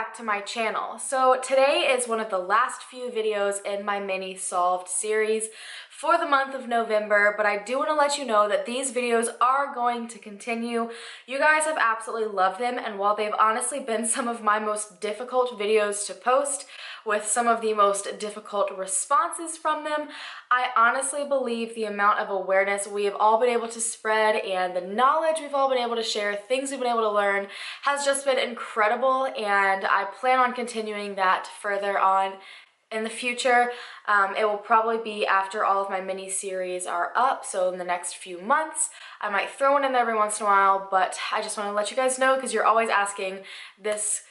back to my channel. So today is one of the last few videos in my mini solved series for the month of November, but I do want to let you know that these videos are going to continue. You guys have absolutely loved them, and while they've honestly been some of my most difficult videos to post, with some of the most difficult responses from them, I honestly believe the amount of awareness we have all been able to spread and the knowledge we've all been able to share, things we've been able to learn, has just been incredible, and I plan on continuing that further on in the future. It will probably be after all of my mini series are up, so in the next few months. I might throw one in there every once in a while, but I just want to let you guys know because you're always asking. This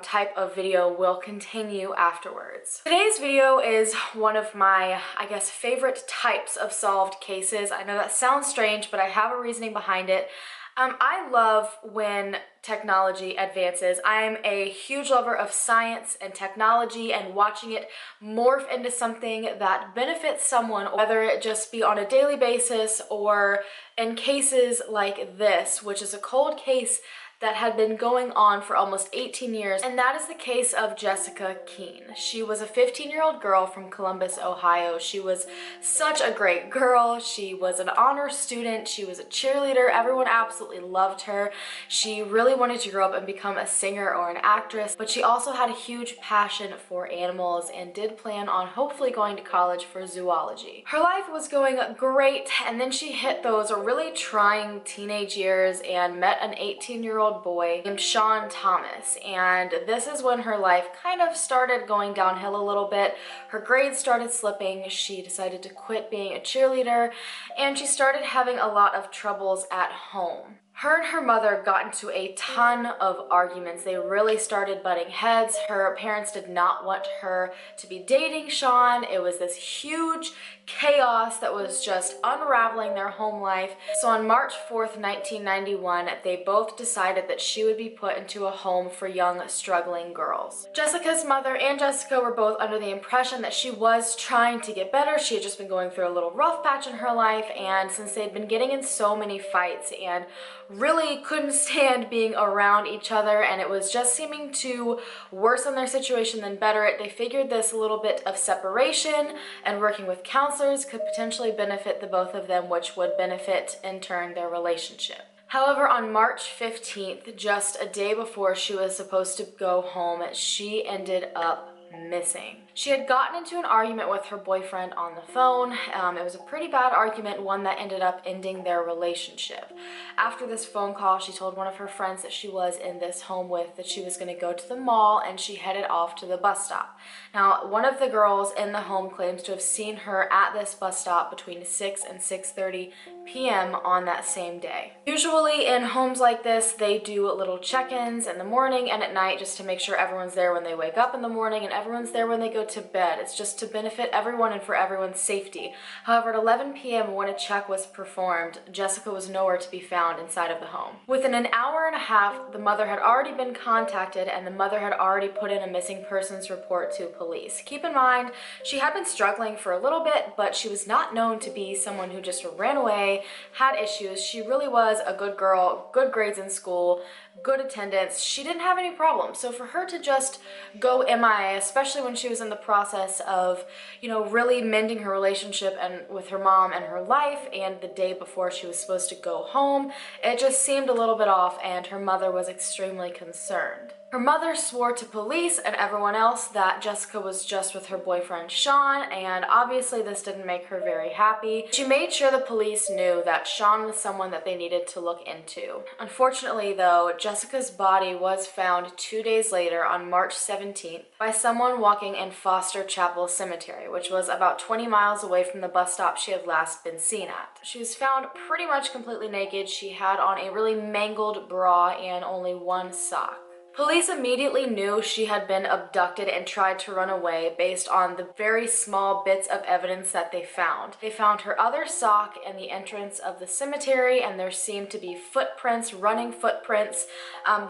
type of video will continue afterwards. Today's video is one of my, I guess, favorite types of solved cases. I know that sounds strange, but I have a reasoning behind it. I love when technology advances. I'm a huge lover of science and technology and watching it morph into something that benefits someone, whether it just be on a daily basis or in cases like this, which is a cold case that had been going on for almost 18 years, and that is the case of Jessica Keene. She was a 15-year-old girl from Columbus, Ohio. She was such a great girl. She was an honor student. She was a cheerleader. Everyone absolutely loved her. She really wanted to grow up and become a singer or an actress, but she also had a huge passion for animals and did plan on hopefully going to college for zoology. Her life was going great, and then she hit those really trying teenage years and met an 18-year-old boy named Sean Thomas, and this is when her life kind of started going downhill a little bit. Her grades started slipping. She decided to quit being a cheerleader, and she started having a lot of troubles at home. Her and her mother got into a ton of arguments. They really started butting heads. Her parents did not want her to be dating Sean. It was this huge chaos that was just unraveling their home life. So on March 4th, 1991, they both decided that she would be put into a home for young, struggling girls. Jessica's mother and Jessica were both under the impression that she was trying to get better. She had just been going through a little rough patch in her life, and since they'd been getting in so many fights and really couldn't stand being around each other, and it was just seeming to worsen their situation than better it, they figured this little bit of separation and working with counselors could potentially benefit the both of them, which would benefit in turn their relationship. However, on March 15th, just a day before she was supposed to go home, she ended up missing. She had gotten into an argument with her boyfriend on the phone. It was a pretty bad argument, one that ended up ending their relationship. After this phone call, she told one of her friends that she was in this home with that she was going to go to the mall, and she headed off to the bus stop. Now, one of the girls in the home claims to have seen her at this bus stop between 6 and 6:30 p.m. on that same day. Usually in homes like this, they do little check-ins in the morning and at night just to make sure everyone's there when they wake up in the morning and everyone's there when they go to bed. It's just to benefit everyone and for everyone's safety. However, at 11 p.m. when a check was performed, Jessica was nowhere to be found inside of the home. Within an hour and a half, the mother had already been contacted and the mother had already put in a missing persons report to police. Keep in mind, she had been struggling for a little bit, but she was not known to be someone who just ran away, had issues. She really was a good girl, good grades in school, good attendance. She didn't have any problems. So for her to just go MIA, especially when she was in the process of, really mending her relationship and with her mom and her life, and the day before she was supposed to go home, it just seemed a little bit off, and her mother was extremely concerned. Her mother swore to police and everyone else that Jessica was just with her boyfriend Sean, and obviously this didn't make her very happy. She made sure the police knew that Sean was someone that they needed to look into. Unfortunately though, Jessica's body was found 2 days later on March 17th by someone walking in Foster Chapel Cemetery, which was about 20 miles away from the bus stop she had last been seen at. She was found pretty much completely naked. She had on a really mangled bra and only one sock. Police immediately knew she had been abducted and tried to run away based on the very small bits of evidence that they found. They found her other sock in the entrance of the cemetery, and there seemed to be footprints, running footprints,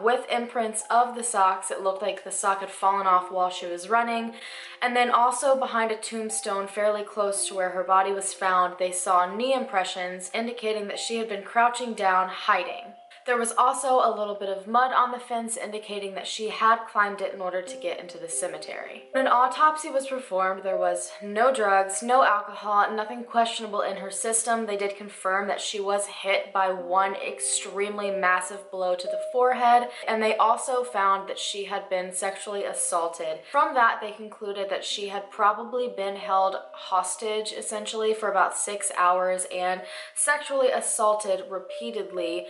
with imprints of the socks. It looked like the sock had fallen off while she was running. And then also behind a tombstone fairly close to where her body was found, they saw knee impressions indicating that she had been crouching down, hiding. There was also a little bit of mud on the fence indicating that she had climbed it in order to get into the cemetery. When an autopsy was performed, there was no drugs, no alcohol, nothing questionable in her system. They did confirm that she was hit by one extremely massive blow to the forehead, and they also found that she had been sexually assaulted. From that, they concluded that she had probably been held hostage essentially for about 6 hours and sexually assaulted repeatedly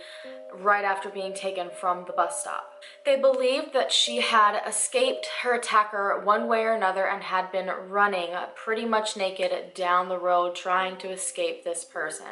right after being taken from the bus stop. They believed that she had escaped her attacker one way or another and had been running pretty much naked down the road trying to escape this person.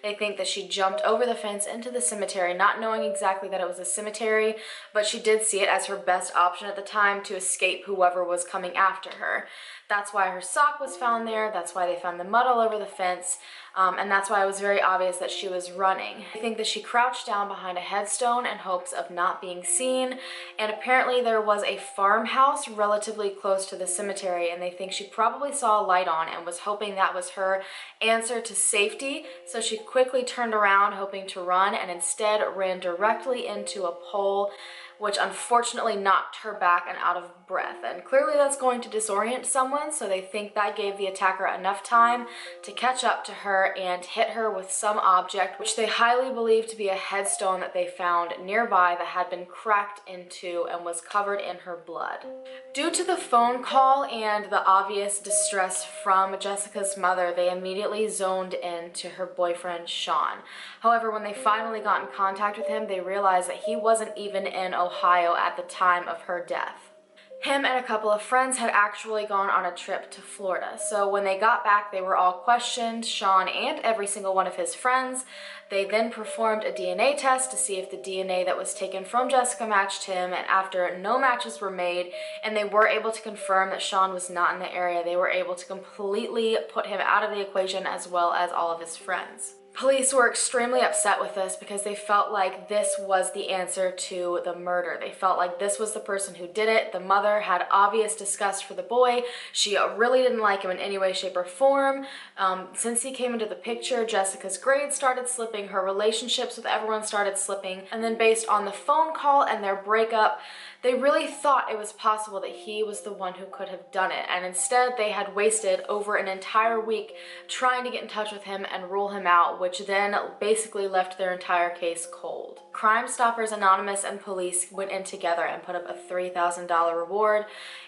They think that she jumped over the fence into the cemetery, not knowing exactly that it was a cemetery, but she did see it as her best option at the time to escape whoever was coming after her. That's why her sock was found there, that's why they found the mud all over the fence, and that's why it was very obvious that she was running. I think that she crouched down behind a headstone in hopes of not being seen, and apparently there was a farmhouse relatively close to the cemetery, and they think she probably saw a light on and was hoping that was her answer to safety, so she quickly turned around hoping to run and instead ran directly into a pole, which unfortunately knocked her back and out of breath. And clearly that's going to disorient someone, so they think that gave the attacker enough time to catch up to her and hit her with some object, which they highly believe to be a headstone that they found nearby that had been cracked into and was covered in her blood. Due to the phone call and the obvious distress from Jessica's mother, they immediately zoned in to her boyfriend, Sean. However, when they finally got in contact with him, they realized that he wasn't even in Ohio at the time of her death. Him and a couple of friends had actually gone on a trip to Florida. So when they got back, they were all questioned, Sean and every single one of his friends. They then performed a DNA test to see if the DNA that was taken from Jessica matched him, and after no matches were made and they were able to confirm that Sean was not in the area, they were able to completely put him out of the equation as well as all of his friends. Police were extremely upset with this because they felt like this was the answer to the murder. They felt like this was the person who did it. The mother had obvious disgust for the boy. She really didn't like him in any way, shape, or form. Since he came into the picture, Jessica's grades started slipping, her relationships with everyone started slipping, and then based on the phone call and their breakup, they really thought it was possible that he was the one who could have done it, and instead they had wasted over an entire week trying to get in touch with him and rule him out, which then basically left their entire case cold. Crime Stoppers Anonymous and police went in together and put up a $3,000 reward,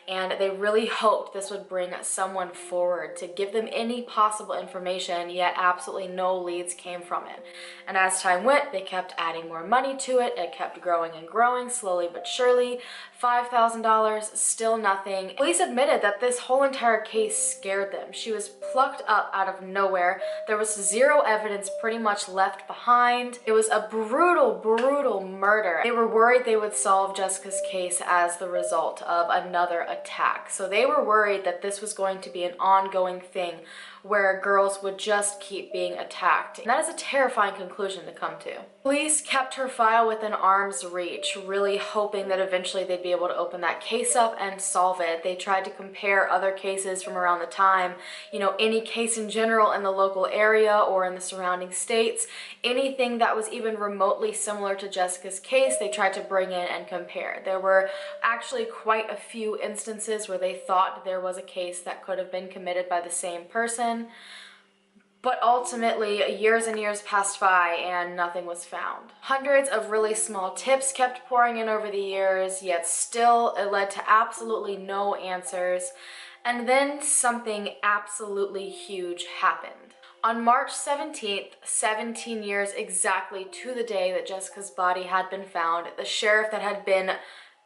and they really hoped this would bring someone forward to give them any possible information, yet absolutely no leads came from it. And as time went, they kept adding more money to it. It kept growing and growing, slowly but surely. $5,000, still nothing. Police admitted that this whole entire case scared them. She was plucked up out of nowhere. There was zero evidence pretty much left behind. It was a brutal murder. They were worried they would solve Jessica's case as the result of another attack. So they were worried that this was going to be an ongoing thing where girls would just keep being attacked. And that is a terrifying conclusion to come to. Police kept her file within arm's reach, really hoping that eventually they'd be able to open that case up and solve it. They tried to compare other cases from around the time, any case in general in the local area or in the surrounding states, anything that was even remotely similar to Jessica's case, they tried to bring in and compare. There were actually quite a few instances where they thought there was a case that could have been committed by the same person. But ultimately, years and years passed by and nothing was found. Hundreds of really small tips kept pouring in over the years, yet still it led to absolutely no answers. And then something absolutely huge happened. On March 17th, 17 years exactly to the day that Jessica's body had been found, the sheriff that had been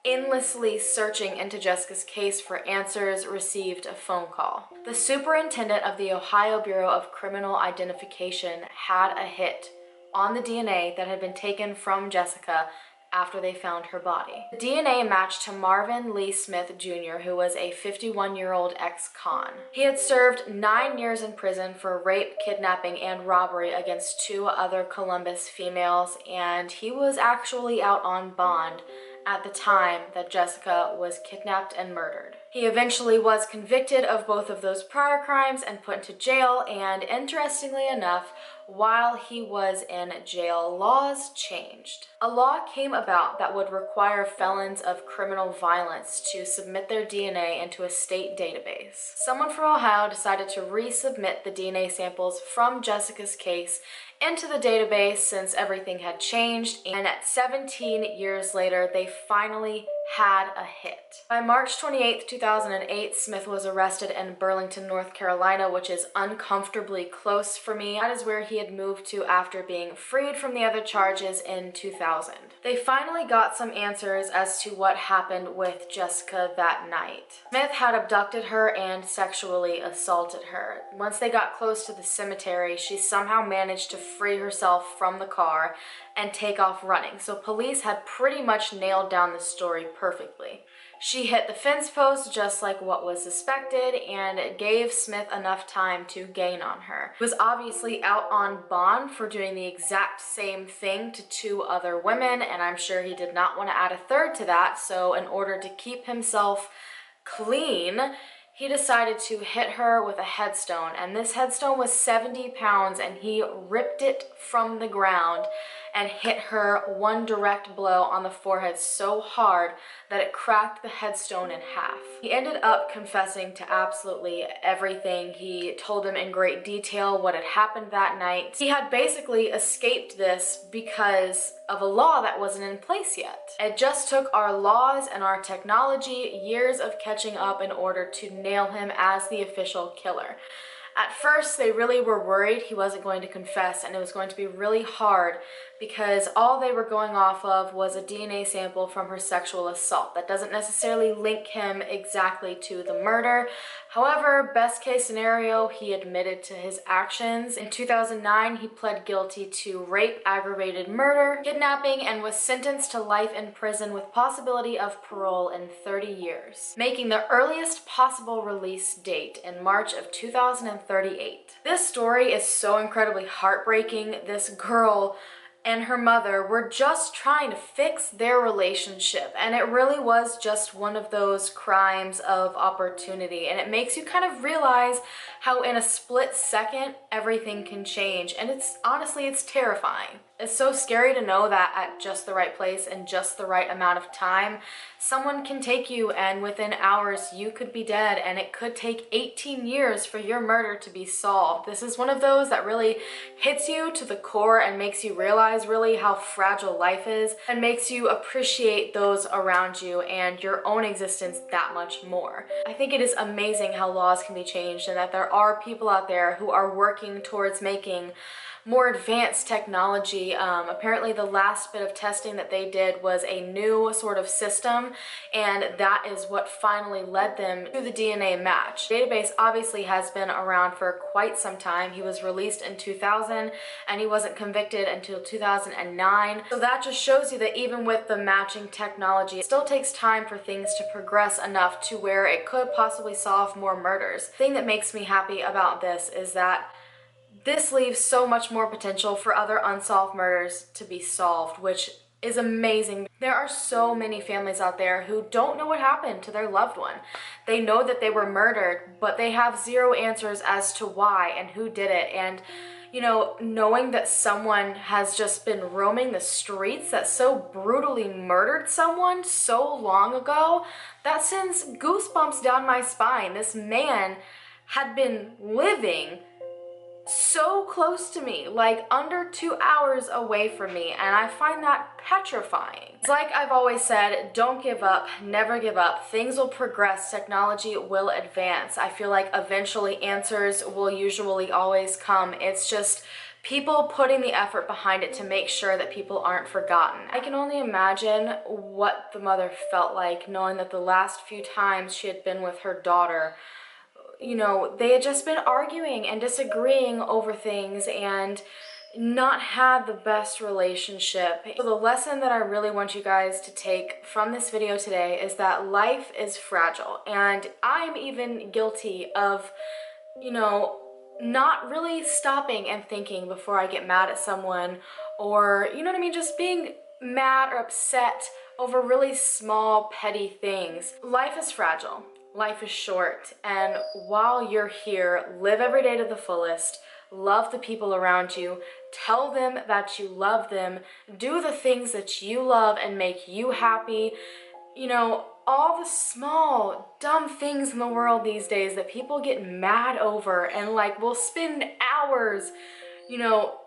endlessly searching into Jessica's case for answers received a phone call. The superintendent of the Ohio Bureau of Criminal Identification had a hit on the DNA that had been taken from Jessica after they found her body. The DNA matched to Marvin Lee Smith Jr., who was a 51-year-old ex-con. He had served 9 years in prison for rape, kidnapping, and robbery against 2 other Columbus females, and he was actually out on bond at the time that Jessica was kidnapped and murdered. He eventually was convicted of both of those prior crimes and put into jail, and interestingly enough, while he was in jail, laws changed. A law came about that would require felons of criminal violence to submit their DNA into a state database. Someone from Ohio decided to resubmit the DNA samples from Jessica's case into the database since everything had changed, and at 17 years later, they finally had a hit. By March 28th, 2008, Smith was arrested in Burlington, North Carolina, which is uncomfortably close for me. That is where he had moved to after being freed from the other charges in 2000. They finally got some answers as to what happened with Jessica that night. Smith had abducted her and sexually assaulted her. Once they got close to the cemetery, she somehow managed to free herself from the car and take off running. So police had pretty much nailed down the story perfectly. She hit the fence post just like what was suspected, and it gave Smith enough time to gain on her. He was obviously out on bond for doing the exact same thing to 2 other women, and I'm sure he did not want to add a third to that, so in order to keep himself clean, he decided to hit her with a headstone, and this headstone was 70 pounds, and he ripped it from the ground and hit her one direct blow on the forehead so hard that it cracked the headstone in half. He ended up confessing to absolutely everything. He told him in great detail what had happened that night. He had basically escaped this because of a law that wasn't in place yet. It just took our laws and our technology years of catching up in order to nail him as the official killer. At first, they really were worried he wasn't going to confess, and it was going to be really hard because all they were going off of was a DNA sample from her sexual assault. That doesn't necessarily link him exactly to the murder. However, best case scenario, he admitted to his actions. In 2009, he pled guilty to rape, aggravated murder, kidnapping, and was sentenced to life in prison with possibility of parole in 30 years, making the earliest possible release date in March of 2038. This story is so incredibly heartbreaking. This girl and her mother were just trying to fix their relationship, and it really was just one of those crimes of opportunity, and it makes you kind of realize how in a split second everything can change, and it's terrifying. It's so scary to know that at just the right place and just the right amount of time, someone can take you and within hours you could be dead, and it could take 18 years for your murder to be solved. This is one of those that really hits you to the core and makes you realize really how fragile life is, and makes you appreciate those around you and your own existence that much more. I think it is amazing how laws can be changed and that there are people out there who are working towards making more advanced technology. Apparently the last bit of testing that they did was a new sort of system, and that is what finally led them to the DNA match. The database obviously has been around for quite some time. He was released in 2000 and he wasn't convicted until 2009. So that just shows you that even with the matching technology, it still takes time for things to progress enough to where it could possibly solve more murders. The thing that makes me happy about this is that this leaves so much more potential for other unsolved murders to be solved, which is amazing. There are so many families out there who don't know what happened to their loved one. They know that they were murdered, but they have zero answers as to why and who did it. And you know, knowing that someone has just been roaming the streets that so brutally murdered someone so long ago, that sends goosebumps down my spine. This man had been living so close to me, like under 2 hours away from me, and I find that petrifying. It's like I've always said, don't give up, never give up. Things will progress, technology will advance. I feel like eventually answers will usually always come. It's just people putting the effort behind it to make sure that people aren't forgotten. I can only imagine what the mother felt like knowing that the last few times she had been with her daughter, you know, they had just been arguing and disagreeing over things and not had the best relationship. So the lesson that I really want you guys to take from this video today is that life is fragile, and I'm even guilty of, you know, not really stopping and thinking before I get mad at someone, or, you know what I mean, just being mad or upset over really small, petty things. Life is fragile. life is short, and while you're here, live every day to the fullest. Love the people around you. Tell them that you love them. Do the things that you love and make you happy. You know, all the small, dumb things in the world these days that people get mad over and like will spend hours, you know,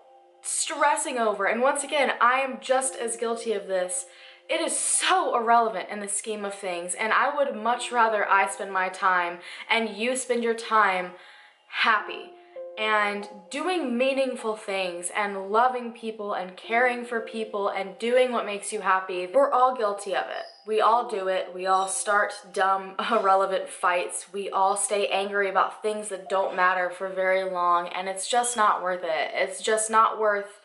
stressing over. And once again, I am just as guilty of this. It is so irrelevant in the scheme of things, and I would much rather I spend my time and you spend your time happy and doing meaningful things and loving people and caring for people and doing what makes you happy. We're all guilty of it. We all do it. We all start dumb, irrelevant fights. We all stay angry about things that don't matter for very long, and it's just not worth it. It's just not worth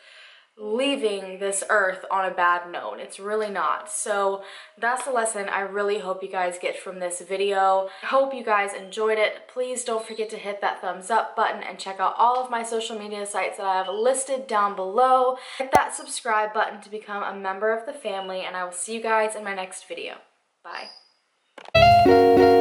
leaving this earth on a bad note. It's really not. So that's the lesson I really hope you guys get from this video. I hope you guys enjoyed it. Please don't forget to hit that thumbs up button and check out all of my social media sites that I have listed down below. Hit that subscribe button to become a member of the family, and I will see you guys in my next video. Bye.